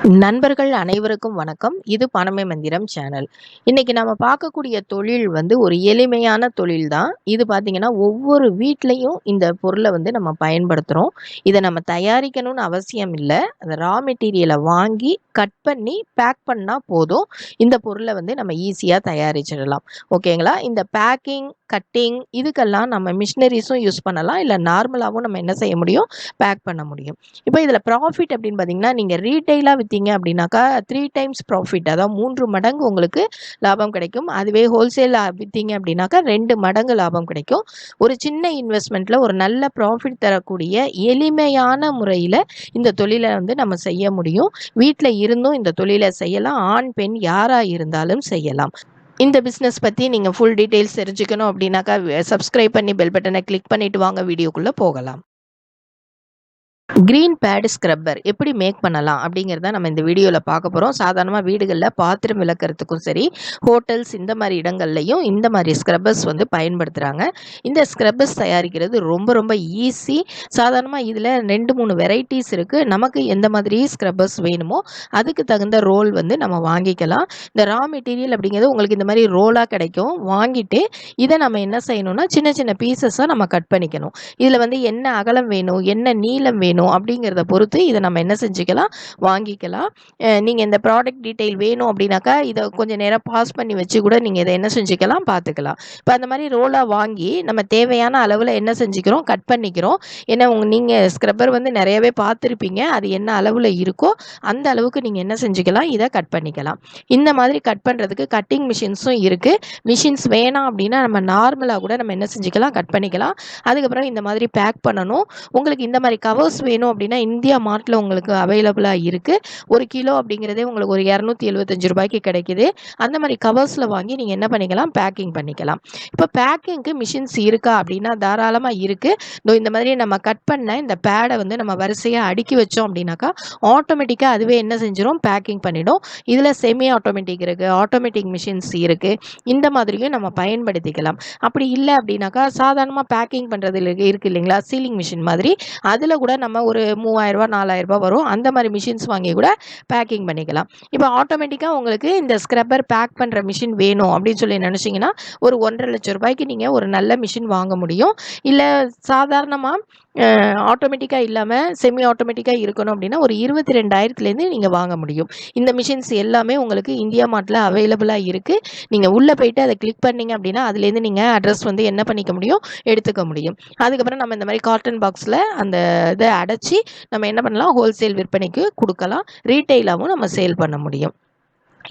நண்பர்கள் அனைவருக்கும் வணக்கம். இது பணமே மந்திரம் சேனல். இன்னைக்கு நம்ம பார்க்கக்கூடிய தொழில் ஒரு எளிமையான தொழில் தான். இது பார்த்தீங்கன்னா ஒவ்வொரு வீட்லயும் இந்த பொருளை நம்ம பயன்படுத்துகிறோம். இதை நம்ம தயாரிக்கணும்னு அவசியம் இல்லை. அந்த ரா மெட்டீரியலை வாங்கி கட் பண்ணி பேக் பண்ணால் போதும். இந்த பொருளை நம்ம ஈஸியாக தயாரிச்சிடலாம். ஓகேங்களா? இந்த பேக்கிங் கட்டிங் இதுக்கெல்லாம் நம்ம மிஷினரிஸும் யூஸ் பண்ணலாம். இல்லை நார்மலாகவும் நம்ம என்ன செய்ய முடியும், பேக் பண்ண முடியும். இப்போ இதில் ப்ராஃபிட் அப்படின்னு பார்த்தீங்கன்னா, நீங்கள் ரீட்டெயிலாக விற்றீங்க அப்படின்னாக்கா 3 டைம்ஸ் ப்ராஃபிட், அதாவது 3 மடங்கு உங்களுக்கு லாபம் கிடைக்கும். அதுவே ஹோல்சேல் விற்றீங்க அப்படின்னாக்கா 2 மடங்கு லாபம் கிடைக்கும். ஒரு சின்ன இன்வெஸ்ட்மெண்ட்டில் ஒரு நல்ல ப்ராஃபிட் தரக்கூடிய எளிமையான முறையில் இந்த தொழிலை நம்ம செய்ய முடியும். வீட்டில் இருந்தும் இந்த தொழிலை செய்யலாம். ஆண் பெண் யாராக இருந்தாலும் செய்யலாம். இந்த பிஸ்னஸ் பற்றி நீங்கள் ஃபுல் டீட்டெயில்ஸ் தெரிஞ்சுக்கணும் அப்படின்னாக்கா சப்ஸ்கிரைப் பண்ணி பெல் பட்டனை கிளிக் பண்ணிவிட்டு வாங்க, வீடியோக்குள்ளே போகலாம். கிரீன் பேட் ஸ்க்ரப்பர் எப்படி மேக் பண்ணலாம் அப்படிங்கிறத நம்ம இந்த வீடியோவில் பார்க்க போகிறோம். சாதாரணமாக வீடுகளில் பாத்திரம் விளக்குறதுக்கும் சரி, ஹோட்டல்ஸ் இந்த மாதிரி இடங்கள்லையும் இந்த மாதிரி ஸ்க்ரப்பர்ஸ் பயன்படுத்துகிறாங்க. இந்த ஸ்க்ரப்பர்ஸ் தயாரிக்கிறது ரொம்ப ரொம்ப ஈஸி. சாதாரணமாக இதில் 2-3 வெரைட்டிஸ் இருக்குது. நமக்கு எந்த மாதிரி ஸ்க்ரப்பர்ஸ் வேணுமோ அதுக்கு தகுந்த ரோல் நம்ம வாங்கிக்கலாம். இந்த ரா மெட்டீரியல் அப்படிங்கிறது உங்களுக்கு இந்த மாதிரி ரோலாக கிடைக்கும். வாங்கிட்டு இதை நம்ம என்ன செய்யணும்னா சின்ன சின்ன பீசஸாக நம்ம கட் பண்ணிக்கணும். இதில் என்ன அகலம் வேணும், என்ன நீளம் வேணும் அப்படிங்கிறத பொறுத்து இதை நம்ம என்ன செஞ்சுக்கலாம், வாங்கிக்கலாம். நீங்கள் இந்த ப்ராடக்ட் டீட்டெயில் வேணும் அப்படின்னாக்கா இதை கொஞ்சம் நேரம் பாஸ் பண்ணி வச்சு கூட நீங்கள் இதை என்ன செஞ்சுக்கலாம், பார்த்துக்கலாம். இப்போ அந்த மாதிரி ரோலாக வாங்கி நம்ம தேவையான அளவில் என்ன செஞ்சுக்கிறோம், கட் பண்ணிக்கிறோம். ஏன்னா நீங்கள் ஸ்க்ரப்பர் நிறையவே பார்த்துருப்பீங்க. அது என்ன அளவில் இருக்கோ அந்த அளவுக்கு நீங்கள் என்ன செஞ்சுக்கலாம், இதை கட் பண்ணிக்கலாம். இந்த மாதிரி கட் பண்ணுறதுக்கு கட்டிங் மிஷின்ஸும் இருக்குது. மிஷின்ஸ் வேணாம் அப்படின்னா நம்ம நார்மலாக கூட நம்ம என்ன செஞ்சுக்கலாம், கட் பண்ணிக்கலாம். அதுக்கப்புறம் இந்த மாதிரி பேக் பண்ணணும். உங்களுக்கு இந்த மாதிரி கவர்ஸ் வேணும் அப்படின்னா இந்தியா மார்ட்டில் உங்களுக்கு அவைலபிளாக இருக்குது. 1 கிலோ அப்படிங்கிறதே உங்களுக்கு ஒரு 275 ரூபாய்க்கு கிடைக்குது. அந்த மாதிரி கவர்ஸில் வாங்கி நீங்கள் என்ன பண்ணிக்கலாம், பேக்கிங் பண்ணிக்கலாம். இப்போ பேக்கிங்க்கு மிஷின்ஸ் இருக்கா அப்படின்னா தாராளமாக இருக்குது. இந்த மாதிரி நம்ம கட் பண்ண இந்த பேடை நம்ம வரிசையாக அடுக்கி வச்சோம் அப்படின்னாக்கா ஆட்டோமேட்டிக்காக அதுவே என்ன செஞ்சிடும், பேக்கிங் பண்ணிடும். இதில் செமி ஆட்டோமேட்டிக் இருக்குது, ஆட்டோமேட்டிக் மிஷின்ஸ் இருக்குது. இந்த மாதிரியும் நம்ம பயன்படுத்திக்கலாம். அப்படி இல்லை அப்படின்னாக்கா சாதாரணமாக பேக்கிங் பண்ணுறது இருக்குது இல்லைங்களா, சீலிங் மிஷின் மாதிரி, அதில் கூட நம்ம ஒரு 3000 ரூபா 4000 ரூபா வரும். அந்த மாதிரி மிஷின்ஸ் வாங்கி கூட பேக்கிங் பண்ணிக்கலாம். இப்போ ஆட்டோமேட்டிக்காக உங்களுக்கு இந்த ஸ்க்ரப்பர் பேக் பண்ணுற மிஷின் வேணும் அப்படின்னு சொல்லி நினச்சிங்கன்னா ஒரு 1.5 லட்சம் ரூபாய்க்கு நீங்கள் ஒரு நல்ல மிஷின் வாங்க முடியும். இல்லை சாதாரணமாக ஆட்டோமேட்டிக்காக இல்லாமல் செமி ஆட்டோமேட்டிக்காக இருக்கணும் அப்படின்னா ஒரு 22,000லேருந்து நீங்கள் வாங்க முடியும். இந்த மிஷின்ஸ் எல்லாமே உங்களுக்கு இந்தியா மார்ட்டில் அவைலபிளாக இருக்குது. நீங்கள் உள்ளே போயிட்டு அதை கிளிக் பண்ணிங்க அப்படின்னா அதுலேருந்து நீங்கள் அட்ரஸ் என்ன பண்ணிக்க முடியும், எடுத்துக்க முடியும். அதுக்கப்புறம் நம்ம இந்த மாதிரி காட்டன் பாக்ஸில் அந்த இதை அடைச்சி நம்ம என்ன பண்ணலாம், ஹோல்சேல் விற்பனைக்கு கொடுக்கலாம். ரீட்டெயிலாகவும் நம்ம சேல் பண்ண முடியும்.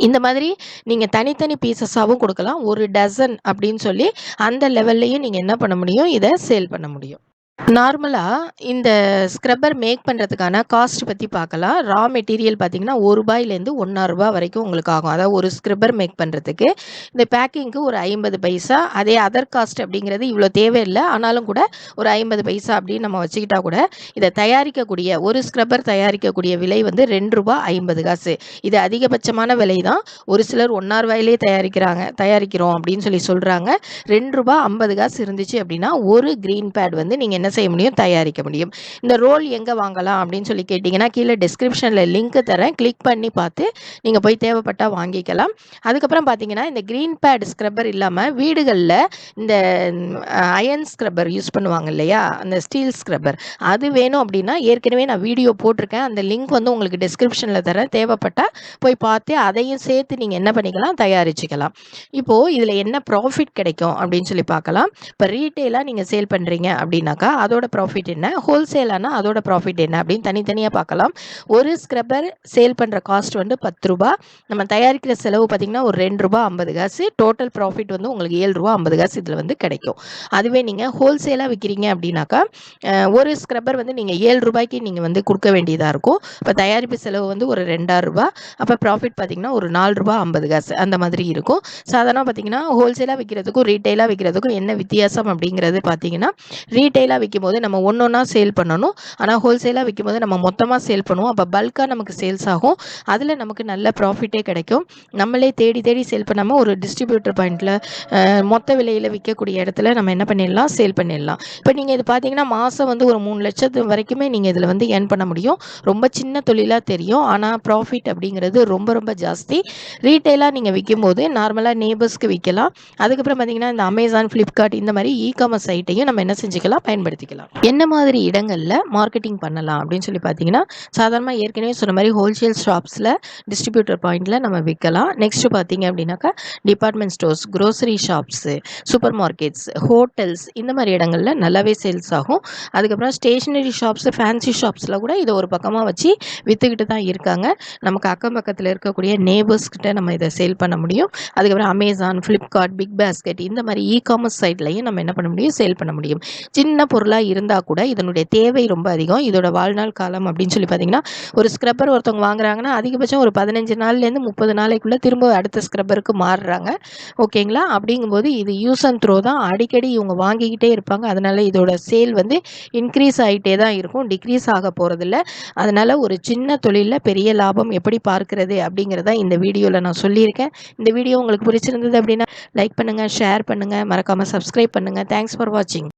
இந்த மாதிரி நீங்கள் தனித்தனி பீசஸாகவும் கொடுக்கலாம். 1 டசன் அப்படின்னு சொல்லி அந்த லெவல்லையும் நீங்கள் என்ன பண்ண முடியும், இதை சேல் பண்ண முடியும். நார்மலாக இந்த ஸ்க்ரப்பர் மேக் பண்ணுறதுக்கான காஸ்ட் பற்றி பார்க்கலாம். ரா மெட்டீரியல் பார்த்திங்கன்னா ₹1 ₹1.5 வரைக்கும் உங்களுக்கு ஆகும். அதாவது ஒரு ஸ்க்ரப்பர் மேக் பண்ணுறதுக்கு. இந்த பேக்கிங்க்கு ஒரு 50 பைசா. அதே அதர் காஸ்ட் அப்படிங்கிறது இவ்வளோ தேவையில்லை. ஆனாலும் கூட ஒரு 50 பைசா அப்படின்னு நம்ம வச்சுக்கிட்டா கூட இதை தயாரிக்கக்கூடிய ஒரு ஸ்க்ரப்பர் தயாரிக்கக்கூடிய விலை ₹2.50. இது அதிகபட்சமான விலை தான். ஒரு சிலர் ₹1.5 தயாரிக்கிறோம் அப்படின்னு சொல்லி சொல்கிறாங்க. ₹2.50 இருந்துச்சு அப்படின்னா ஒரு க்ரீன் பேட் நீங்கள் என்ன செய்ய முடியும், தயாரிக்க முடியும். இந்த ரோல் எங்கே வாங்கலாம் அப்படின்னு சொல்லி கேட்டிங்கன்னா கீழே டிஸ்கிரிப்ஷனில் லிங்க் தரேன், கிளிக் பண்ணி பார்த்து நீங்கள் போய் தேவைப்பட்டால் வாங்கிக்கலாம். அதுக்கப்புறம் பார்த்தீங்கன்னா இந்த க்ரீன் பேட் ஸ்க்ரப்பர் இல்லாமல் வீடுகளில் இந்த அயன் ஸ்க்ரப்பர் யூஸ் பண்ணுவாங்க இல்லையா, அந்த ஸ்டீல் ஸ்க்ரப்பர், அது வேணும் அப்படின்னா ஏற்கனவே நான் வீடியோ போட்டிருக்கேன். அந்த லிங்க் உங்களுக்கு டிஸ்கிரிப்ஷனில் தரேன். தேவைப்பட்டால் போய் பார்த்து அதையும் சேர்த்து நீங்கள் என்ன பண்ணிக்கலாம், தயாரிச்சுக்கலாம். இப்போது இதில் என்ன ப்ராஃபிட் கிடைக்கும் அப்படின்னு சொல்லி பார்க்கலாம். இப்போ ரீட்டெயிலாக நீங்கள் சேல் பண்ணுறீங்க அப்படின்னாக்கா அதோட ப்ராஃபிட் என்ன, ஹோல்சேலானா அதோட ப்ராஃபிட் என்ன அப்படின்னு தனித்தனியாக பார்க்கலாம். ஒரு ஸ்க்ரப்பர் சேல் பண்ணுற காஸ்ட் ₹10. நம்ம தயாரிக்கிற செலவு பார்த்திங்கன்னா ஒரு ₹2.50. டோட்டல் ப்ராஃபிட் உங்களுக்கு ₹7.50 இதில் கிடைக்கும். அதுவே நீங்கள் ஹோல்சேலாக விற்கிறீங்க அப்படின்னாக்கா ஒரு ஸ்க்ரப்பர் நீங்கள் ₹7 நீங்கள் கொடுக்க வேண்டியதாக இருக்கும். இப்போ தயாரிப்பு செலவு ஒரு ₹2,000. அப்போ ப்ராஃபிட் பார்த்திங்கன்னா ஒரு ₹4.50 அந்த மாதிரி இருக்கும். சாதாரணமாக பார்த்திங்கன்னா ஹோல்சேலாக விற்கிறதுக்கும் ரீட்டெயிலாக விற்கிறதுக்கும் என்ன வித்தியாசம் அப்படிங்கிறது பார்த்திங்கன்னா, ரீட்டெயிலாக விற்கும்போது நம்ம ஒன்றா சேல் பண்ணணும். ஆனால் ஹோல்சேலாக விற்கும்போது நம்ம மொத்தமாக சேல் பண்ணுவோம். அப்போ பல்காக நமக்கு சேல்ஸ் ஆகும். அதில் நமக்கு நல்ல ப்ராஃபிட்டே கிடைக்கும். நம்மளே தேடி தேடி சேல் பண்ணாமல் ஒரு டிஸ்ட்ரிபியூட்டர் பாயிண்டில் மொத்த விலையில் விற்கக்கூடிய இடத்துல நம்ம என்ன பண்ணிடலாம், சேல் பண்ணிடலாம். இப்போ நீங்கள் இது பார்த்தீங்கன்னா மாதம் வந்து ஒரு 3 லட்சத்து வரைக்குமே நீங்கள் இதில் வந்து ஏர்ன் பண்ண முடியும். ரொம்ப சின்ன தொழிலாக தெரியும், ஆனால் ப்ராஃபிட் அப்படிங்கிறது ரொம்ப ரொம்ப ஜாஸ்தி. ரீட்டெயிலாக நீங்கள் விற்கும்போது நார்மலாக நேபர்ஸ்க்கு விற்கலாம். அதுக்கப்புறம் பார்த்தீங்கன்னா இந்த அமேசான், ஃப்ளிப்கார்ட் இந்த மாதிரி இ-காமர்ஸ் சைட்டையும் நம்ம என்ன செஞ்சுக்கலாம், பயன்படுத்திக்கலாம். என்ன மாதிரி இடங்களில் மார்க்கெட்டிங் பண்ணலாம் அப்படின்னு சொல்லி பார்த்தீங்கன்னா, சாதாரணமாக ஏற்கனவே சொன்ன மாதிரி ஹோல்சேல் ஷாப்ஸில், டிஸ்ட்ரிபியூட்டர் பாயிண்டில் நம்ம விற்கலாம். நெக்ஸ்ட்டு பார்த்தீங்க அப்படின்னாக்கா department stores, grocery shops, super markets, hotels இந்த மாதிரி இடங்களில் நல்லாவே சேல்ஸ் ஆகும். அதுக்கப்புறம் ஸ்டேஷ்னரி ஷாப்ஸு, ஃபேன்சி ஷாப்ஸில் கூட இதை ஒரு பக்கமாக வச்சு விற்றுக்கிட்டு தான் இருக்காங்க. நமக்கு அக்கம் பக்கத்தில் இருக்கக்கூடிய நேபர்ஸ்கிட்ட நம்ம இதை சேல் பண்ண முடியும். அதுக்கப்புறம் அமேசான், ஃப்ளிப்கார்ட், பிக் பாஸ்கெட் இந்த மாதிரி இ-காமர்ஸ் சைட்லையும் நம்ம என்ன பண்ண முடியும், சேல் பண்ண முடியும். சின்ன பொருளாக இருந்தால் கூட இதனுடைய தேவை ரொம்ப அதிகம். இதோட வாழ்நாள் காலம் அப்படின்னு சொல்லி பார்த்தீங்கன்னா, ஒரு ஸ்க்ரப்பர் ஒருத்தவங்க வாங்குறாங்கன்னா அதிகபட்சம் ஒரு 15 நாள்லேருந்து 30 நாளைக்குள்ளே திரும்ப அடுத்த ஸ்க்ரப்பருக்கு மாறுறாங்க. ஓகேங்களா? அப்படிங்கும்போது இது யூஸ் அண்ட் த்ரோ தான். அடிக்கடி இவங்க வாங்கிக்கிட்டே இருப்பாங்க. அதனால் இதோட சேல் வந்து இன்க்ரீஸ் ஆகிட்டே தான் இருக்கும், டிக்ரீஸ் ஆக போகிறதில்ல. அதனால் ஒரு சின்ன தொழிலில் பெரிய லாபம் எப்படி பார்க்கிறது அப்படிங்கிறத இந்த வீடியோவில் நான் சொல்லியிருக்கேன். இந்த வீடியோ உங்களுக்கு பிடிச்சிருந்தது அப்படின்னா லைக் பண்ணுங்கள், ஷேர் பண்ணுங்கள், மறக்காமல் சப்ஸ்கிரைப் பண்ணுங்கள். தேங்க்ஸ் ஃபார் வாட்சிங்.